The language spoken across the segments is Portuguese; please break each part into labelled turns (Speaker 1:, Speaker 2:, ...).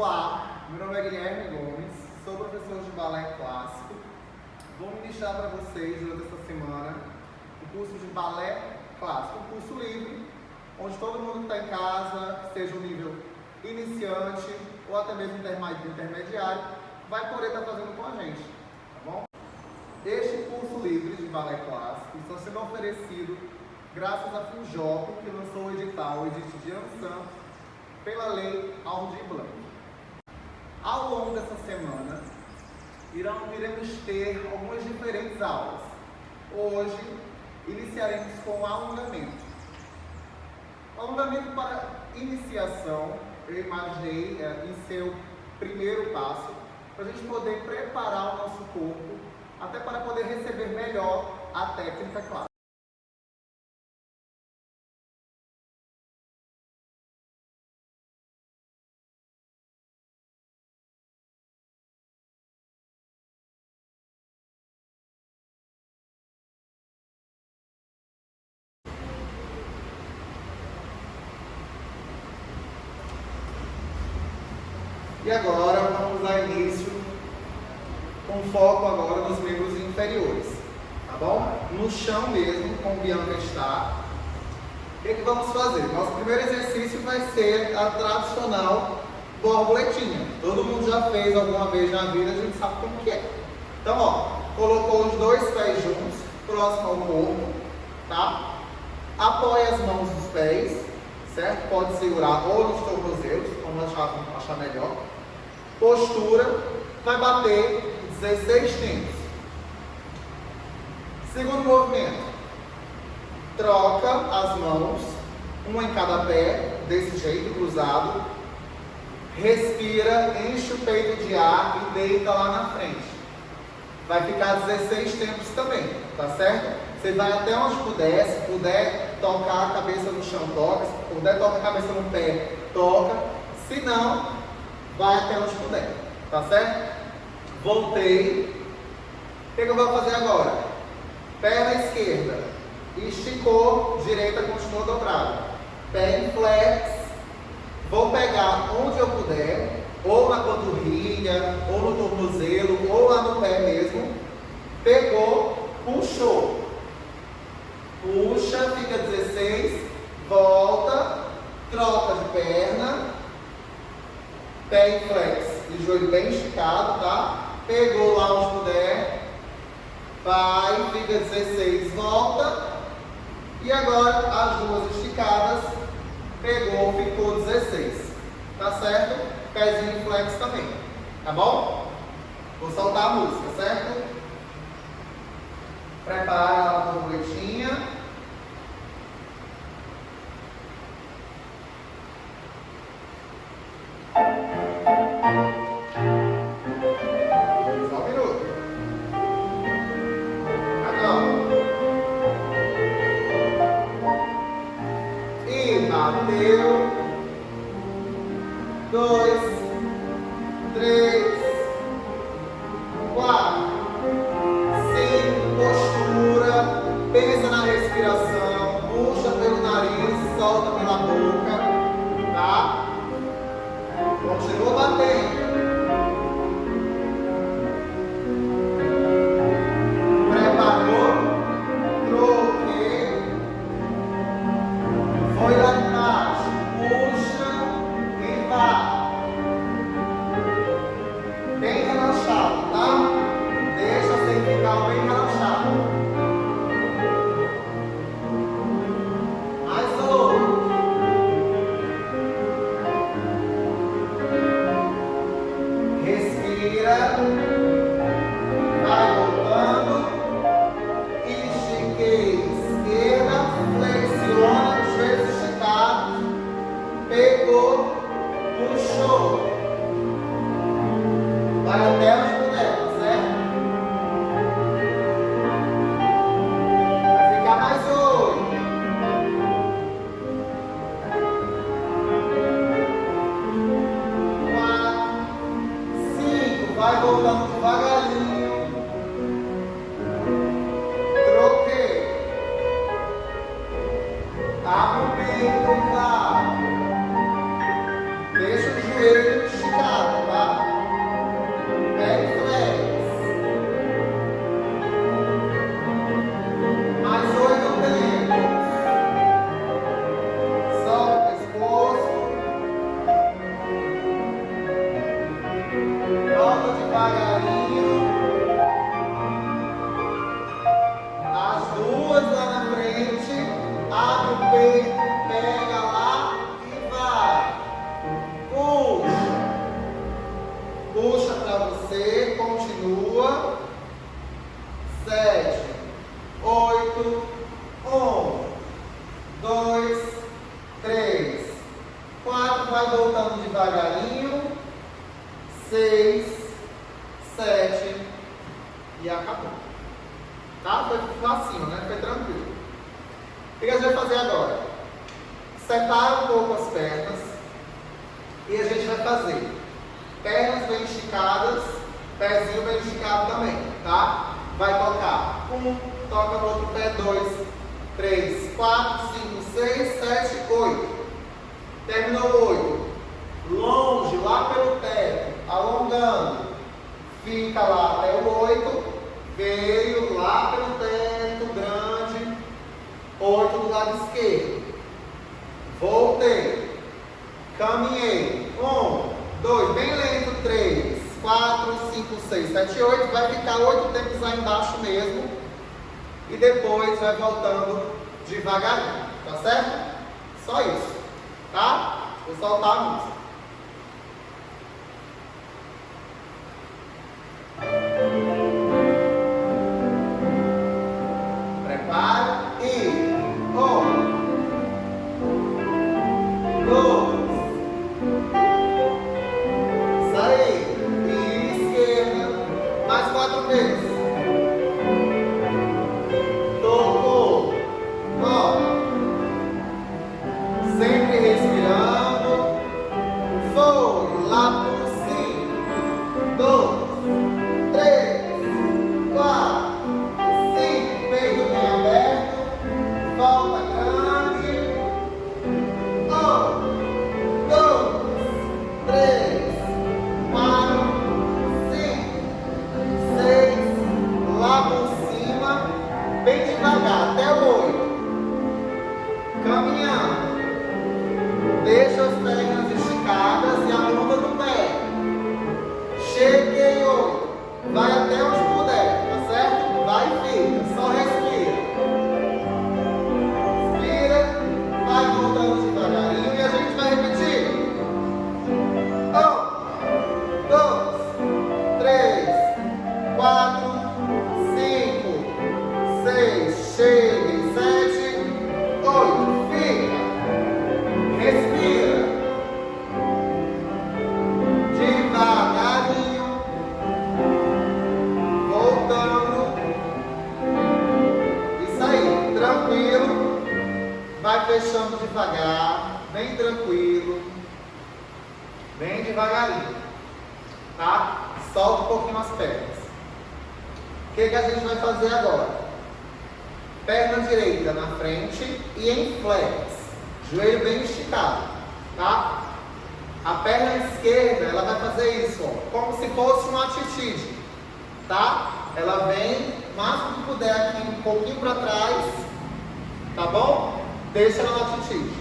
Speaker 1: Olá, meu nome é Guilherme Gomes, sou professor de balé clássico. Vou ministrar para vocês durante esta semana o curso de balé clássico, um curso livre, onde todo mundo que está em casa, seja um nível iniciante ou até mesmo intermediário, vai poder estar fazendo com a gente, tá bom? Este curso livre de balé clássico está sendo oferecido graças à FUNJOP, que lançou o edital Edith de Ansan, pela Lei Aldir Blanc. Ao longo dessa semana, iremos ter algumas diferentes aulas. Hoje, iniciaremos com o alongamento. O alongamento para iniciação, eu imaginei em seu primeiro passo, para a gente poder preparar o nosso corpo, até para poder receber melhor a técnica clássica. E agora vamos dar início com foco agora nos membros inferiores, tá bom? No chão mesmo, como Bianca está. O que vamos fazer? Nosso primeiro exercício vai ser a tradicional borboletinha. Todo mundo já fez alguma vez na vida, a gente sabe como que é. Então, ó, colocou os dois pés juntos, próximo ao corpo, tá? Apoia as mãos nos pés, certo? Pode segurar ou nos tornozelos, como achar melhor. Postura, vai bater 16 tempos. Segundo movimento, troca as mãos, uma em cada pé, desse jeito, cruzado. Respira, enche o peito de ar e deita lá na frente. Vai ficar 16 tempos também, tá certo? Você vai até onde puder, se puder tocar a cabeça no chão, toca. Se puder tocar a cabeça no pé, toca. Se não, vai até onde puder, tá certo? Voltei. O que eu vou fazer agora? Perna esquerda, esticou, direita continua dobrada. Pé em flex. Vou pegar onde eu puder, ou na panturrilha, ou no tornozelo, ou lá no pé mesmo. Pegou, puxou. Puxa, fica 16, volta, troca de perna. Pé em flex e joelho bem esticado, tá? Pegou lá onde puder. Vai, fica 16, volta. E agora as duas esticadas. Pegou, ficou 16. Tá certo? Pezinho em flex também. Tá bom? Vou soltar a música, certo? Prepara a borboletinha. Bateu. 2, 3, 4, 5. Postura. Pensa na respiração. Puxa pelo nariz, solta pela boca. Tá? Continua batendo. Vai voltando. Estiquei esquerda, flexiona, joelhos esticados. Pegou, puxou. Vai até onde puder, tá certo? Vai ficar mais 8. Vai voltando devagarinho. Troquei. Abre o peito e vai. Deixa o joelho esticado. para você. Continua. 7, 8, 1, 2, 3, 4. Vai voltando devagarinho. 6, 7 e acabou. Tá? Foi facinho, né? Foi tranquilo. O que a gente vai fazer agora? Separa um pouco as pernas e a gente vai fazer pernas bem esticadas, pezinho bem esticado também, tá? Vai tocar toca no outro pé, 2, 3, 4, 5, 6, 7, 8. Terminou o 8. Longe, lá pelo teto, alongando. Fica lá até o 8. Veio lá pelo teto, grande. 8 do lado esquerdo. Voltei. Caminhei. 1, 2, bem lento. 3, 4, 5, 6, 7, 8. Vai ficar 8 tempos lá embaixo mesmo. E depois vai voltando devagarinho. Tá certo? Só isso. Tá? Vou soltar a música. Prepara e 1, 2, sair e esquerda, mais 4 vezes. Tocou, volta, sempre respirando. Foi lá por 5, 2, 3, 4, 5, peito bem aberto, volta grande. 1, 2, 3, 4, 5, 6, lá por cima, bem devagar, até o 8. Caminhando. Deixa as pernas esticadas e a ponta do pé. Cheguei 8. Vai até onde puder, tá certo? Vai e fica, só respira. Respira, vai voltando devagarinho e a gente vai repetir. 1, 2, 3, 4, 5, 6, cheguei, 7, 8, fica. Respira. Devagarinho. Voltando. Isso aí, tranquilo. Vai fechando devagar, bem tranquilo. Bem devagarinho. Tá? Solta um pouquinho as pernas. O que a gente vai fazer agora? Perna direita na frente e em flex. Joelho bem esticado. Tá? A perna esquerda, ela vai fazer isso, ó, como se fosse uma atitude, tá? Ela vem, o máximo que puder aqui, um pouquinho para trás, tá bom? Deixa ela na atitude.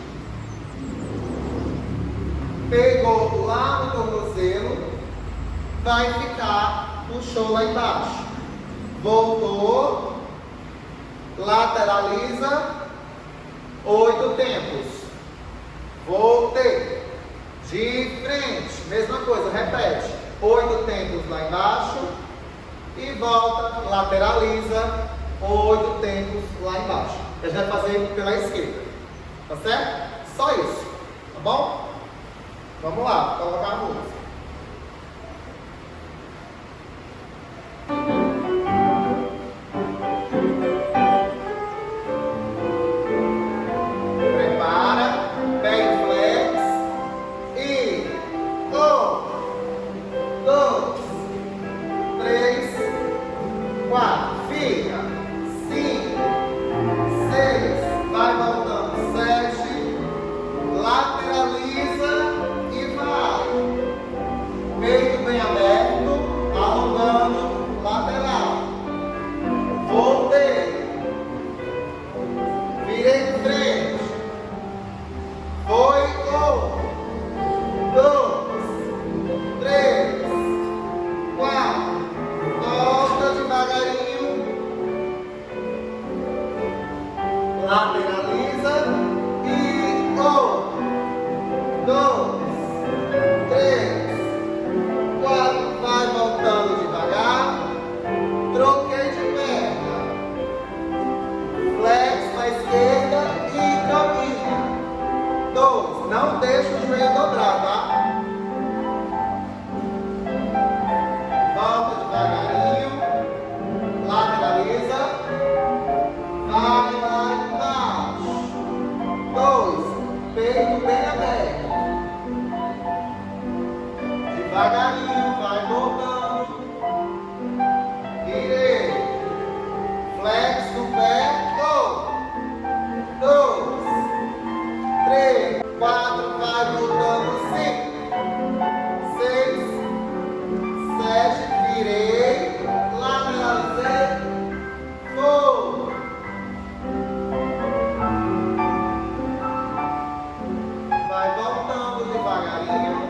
Speaker 1: Pegou lá no tornozelo, vai ficar, puxou lá embaixo. Voltou, lateraliza, 8 tempos. Voltei. De frente, mesma coisa, repete. 8 tempos lá embaixo. E volta, lateraliza. 8 tempos lá embaixo. A gente vai fazer pela esquerda. Tá certo? Só isso. Tá bom? Vamos lá, colocar a música. Devagarinho, vai voltando. Virei. Flex no pé. 1, 2, 3, 4, vai voltando. 5, 6, 7, virei. Lateralizei. Foi. Vai voltando devagarinho.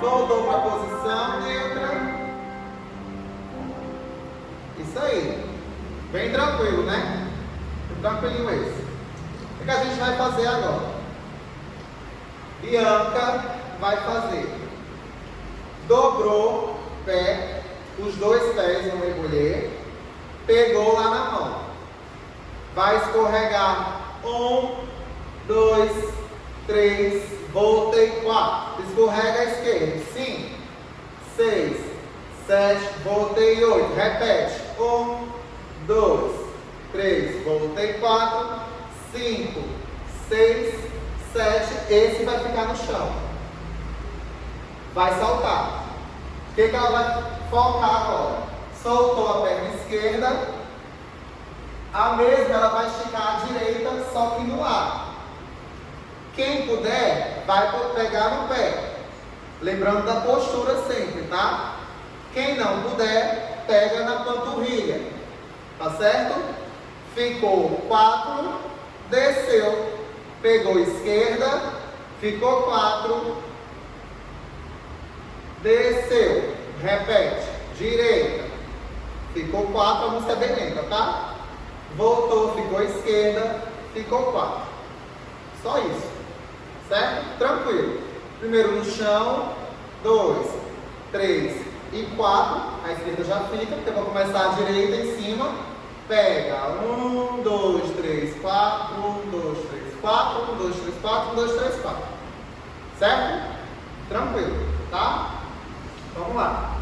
Speaker 1: Voltou para a posição neutra. Isso aí. Bem tranquilo, né? Tranquilinho esse. O que a gente vai fazer agora? Bianca vai fazer. Dobrou o pé, os dois pés vão encolher. Pegou lá na mão. Vai escorregar. 1, 2, 3, voltei, 4. Escorrega à esquerda. 5, 6, 7, voltei, 8. Repete. 1, 2, 3, voltei, 4, 5, 6, 7. Esse vai ficar no chão. Vai saltar. O que ela vai focar agora? Soltou a perna esquerda. A mesma ela vai esticar a direita, só que no ar. Quem puder, vai pegar no pé. Lembrando da postura sempre, tá? Quem não puder, pega na panturrilha. Tá certo? Ficou 4, desceu, pegou esquerda, ficou 4, desceu, repete, direita, ficou 4, a música é bem lenta, tá? Voltou, ficou esquerda, ficou 4. Só isso, certo? Tranquilo. Primeiro no chão, 2, 3 e 4. A esquerda já fica, porque eu vou começar a direita em cima. Pega 1, 2, 3, 4, 1, 2, 3, 4, 1, 2, 3, 4, 1, 2, 3, 4. Certo? Tranquilo, tá? Vamos lá.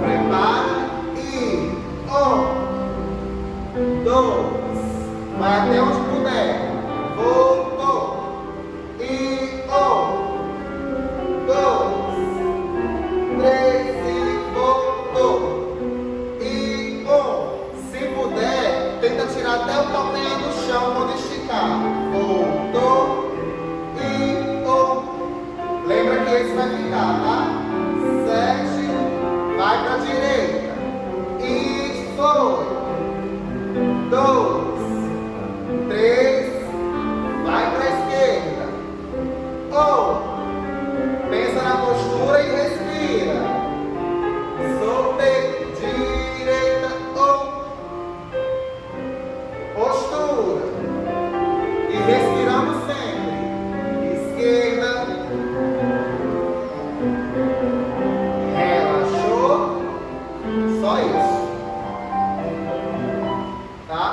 Speaker 1: Prepara e 1, 2, vai até onde puder. Voltou. E 1, 2, 3 e voltou. E 1. Se puder, tenta tirar até o calcanhar do chão quando esticar. Voltou. E 1. Lembra que esse vai ficar, tá? 7. Vai para a direita. E foi. 2, 3. Vai para a esquerda. 1. Pensa na postura e respira. Soltei. Direita. 1. Postura. E respiramos sempre. Esquerda. Relaxou. Só isso. Tá?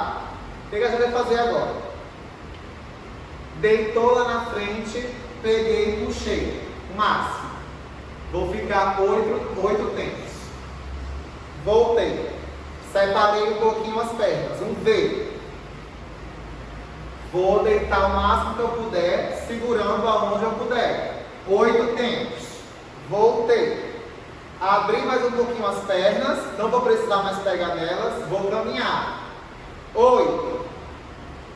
Speaker 1: O que a gente vai fazer agora? Deitou lá na frente, peguei e puxei. O máximo. Vou ficar 8 tempos. Voltei. Separei um pouquinho as pernas. Um V. Vou deitar o máximo que eu puder, segurando aonde eu puder. 8 tempos. Voltei. Abri mais um pouquinho as pernas. Não vou precisar mais pegar nelas. Vou caminhar. 8.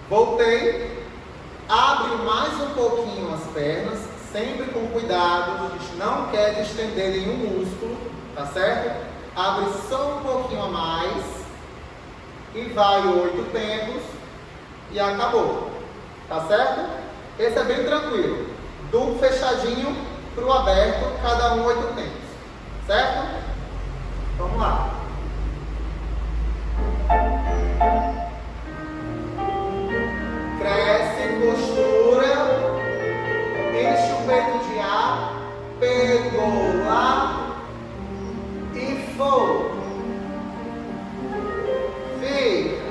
Speaker 1: Voltei. Abre mais um pouquinho as pernas. Sempre com cuidado. A gente não quer distender nenhum músculo. Tá certo? Abre só um pouquinho a mais. E vai 8 tempos. E acabou. Tá certo? Esse é bem tranquilo. Do fechadinho para o aberto, cada um 8 tempos. Certo? Vamos lá. Cresce, postura. Enche o peito de ar. Pegou lá. E foi. Fica.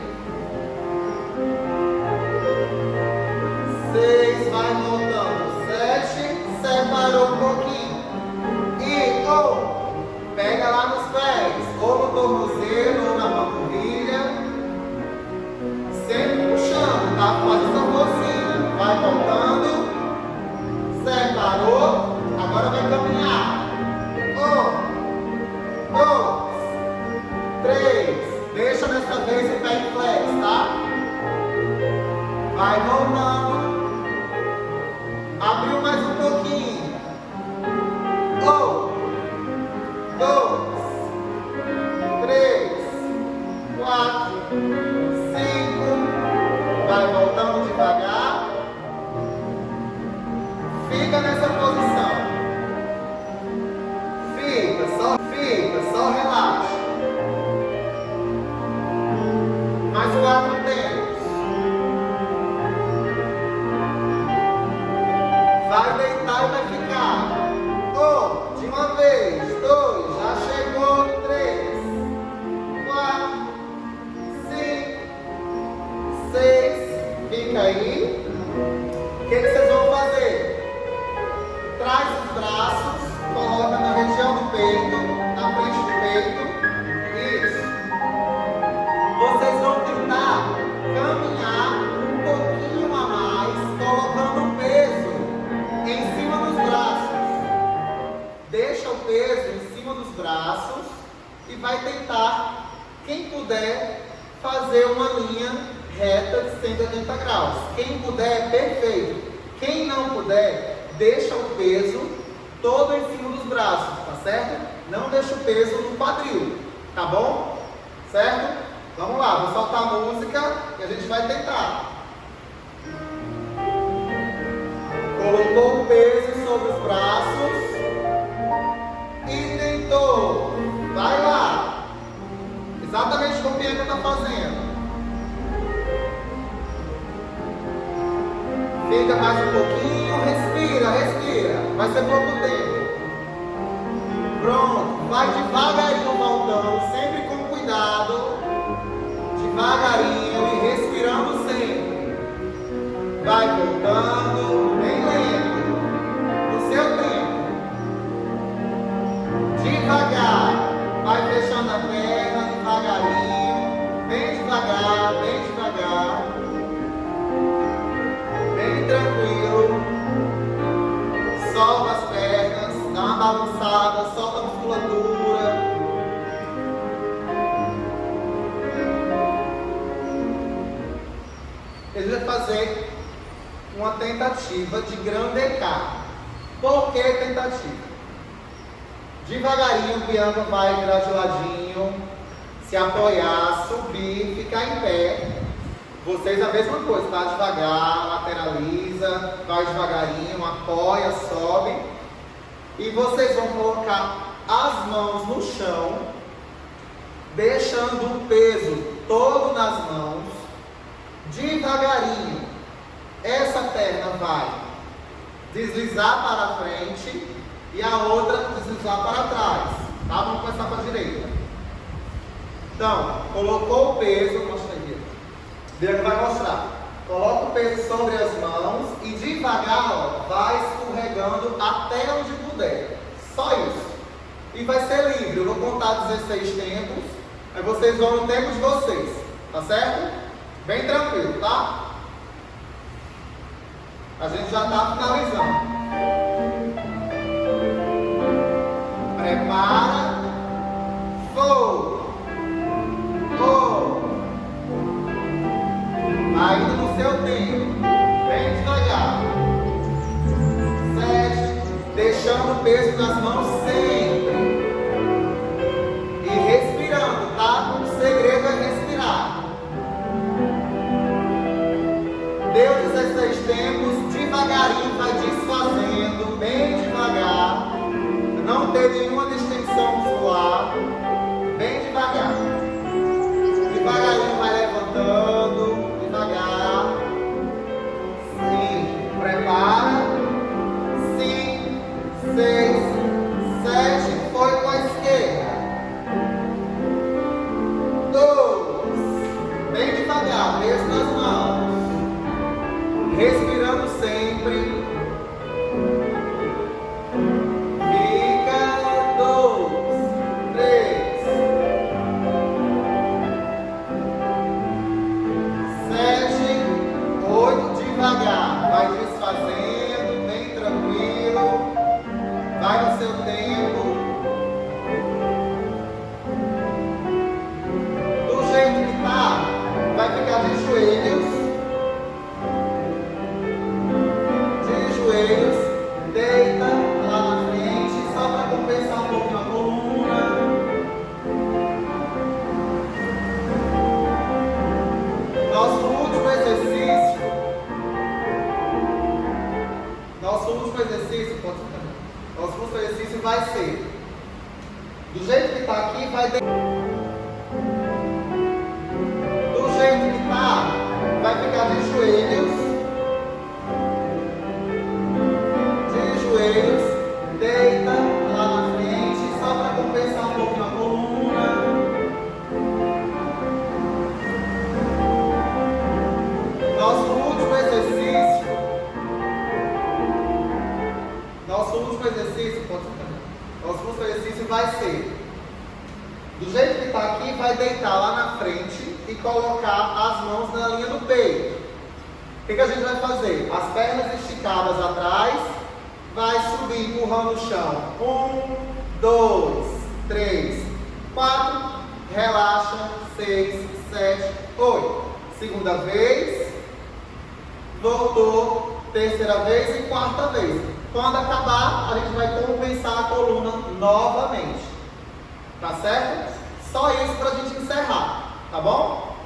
Speaker 1: 6, vai voltando. 7, separou um pouquinho. E pega lá nos pés. Ou 5. Vai voltando devagar. Fica nessa posição. Fica, só relaxa. Mais 4 tempos. Vai deitar e vai ficar. De uma vez. 2. Já chegou. 3. 4. 5. 6. Fica aí. O que vocês vão fazer? Traz os braços, coloca na região do peito, na frente do peito. Isso. Vocês vão tentar caminhar um pouquinho a mais, colocando o peso em cima dos braços. Deixa o peso em cima dos braços e vai tentar, quem puder, fazer uma linha reta de 180 graus. Quem puder, perfeito. Quem não puder, deixa o peso todo em cima dos braços, tá certo? Não deixa o peso no quadril, tá bom? Certo? Vamos lá, vou soltar a música e a gente vai tentar. Colocou o peso sobre os braços e tentou. Vai lá. Exatamente como o Bianca está fazendo. Fica mais um pouquinho, respira. Vai ser pouco tempo. Pronto, vai devagarinho voltando, sempre com cuidado. Devagarinho e respirando sempre. Vai voltando, bem lento, no seu tempo. Devagar, vai fechando a perna, devagarinho, bem devagar, bem tranquilo. Solta as pernas, dá uma balançada, solta a musculatura. Ele vai fazer uma tentativa de grande K. Por que tentativa? Devagarinho o Bianca vai virar de ladinho, se apoiar, subir, ficar em pé. Vocês a mesma coisa, tá? Devagar, lateraliza, vai devagarinho, apoia, sobe. E vocês vão colocar as mãos no chão, deixando o peso todo nas mãos. Devagarinho, essa perna vai deslizar para a frente e a outra deslizar para trás, tá? Vamos começar para a direita. Então, colocou o peso, mostra aqui. Diego vai mostrar. Coloca o peso sobre as mãos e devagar, ó, vai escorregando até onde puder. Só isso. E vai ser livre. Eu vou contar 16 tempos, aí vocês vão no tempo de vocês, tá certo? Bem tranquilo, tá? A gente já está finalizando. Prepara. Fogo. Vai indo no seu tempo. Bem devagar. 7. Deixando o peso nas mãos sempre. E respirando, tá? O segredo é respirar. Deu 16 tempos, devagarinho vai desfazendo, bem devagar. Não ter nenhuma distensão muscular. Bem devagar. Devagarinho vai levantando, devagar. 5. Prepara. 5, 6, 7. Foi com a esquerda. 2. Bem devagar, peso nas mãos. Respirando sempre. Fica. 2, 3, 7, 8. Devagar. Vai desfazendo, bem tranquilo. Vai no seu tempo. Do jeito que tá, vai ficar de joelhos. do jeito que tá, vai ficar de joelhos. Deita lá na frente, só para compensar um pouco a coluna. Nosso último exercício vai ser, do jeito que está aqui, vai deitar lá na frente e colocar as mãos na linha do peito. O que a gente vai fazer? As pernas esticadas atrás, vai subir empurrando o chão. 1, 2, 3, 4. Relaxa. 6, 7, 8. Segunda vez. Voltou. Terceira vez e quarta vez. Quando acabar, a gente vai compensar a coluna novamente. Tá certo? Só isso pra gente encerrar. Tá bom?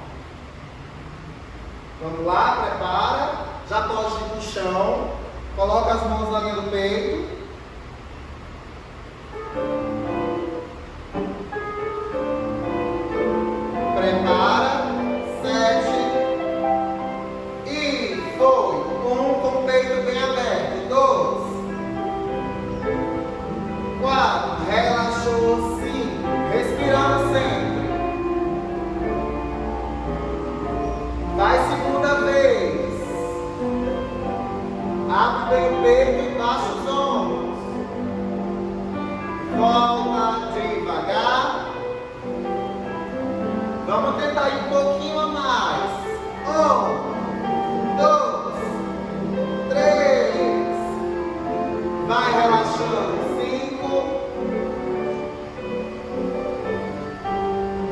Speaker 1: Vamos lá, prepara. Já pode ir pro chão. Coloca as mãos na linha do peito. Prepara. 7. E foi. 1 com o peito bem aberto. 2. 4. Relaxou. 5. Respirando sempre. Vai segunda vez. Abre bem o peito e baixa os ombros. Volta devagar. Vamos tentar ir um pouquinho a mais. 1, 2, 3. Vai relaxando. 5.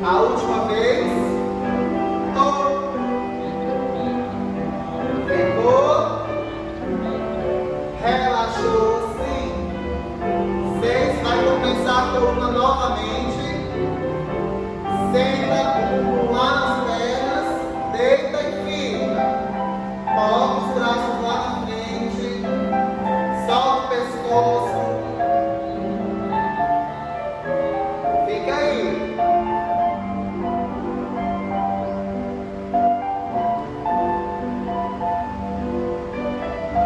Speaker 1: A última vez. Relaxou, sim. 6, vai compensar a coluna novamente. Senta lá nas pernas, deita e fica. Coloca os braços lá na frente, solta o pescoço. Fica aí.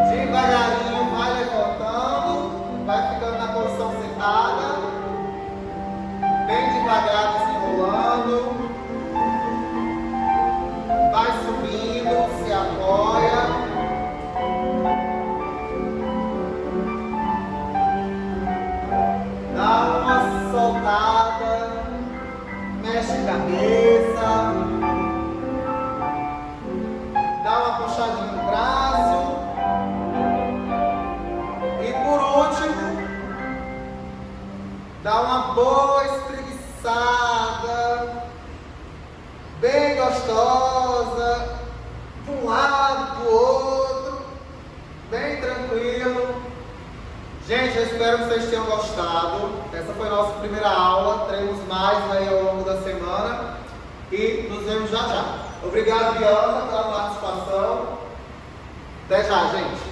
Speaker 1: Devagarinho vai levantando, vai ficando na posição sentada, bem devagar desenrolando, vai subindo, se apoia, dá uma soltada, mexe a cabeça, dá uma puxadinha no braço. E por último, dá uma boa espreguiçada, bem gostosa, de um lado, do outro, bem tranquilo. Gente, eu espero que vocês tenham gostado. Essa foi a nossa primeira aula, teremos mais aí ao longo da semana e nos vemos já já. Obrigado, Diana, pela participação. Até já, gente.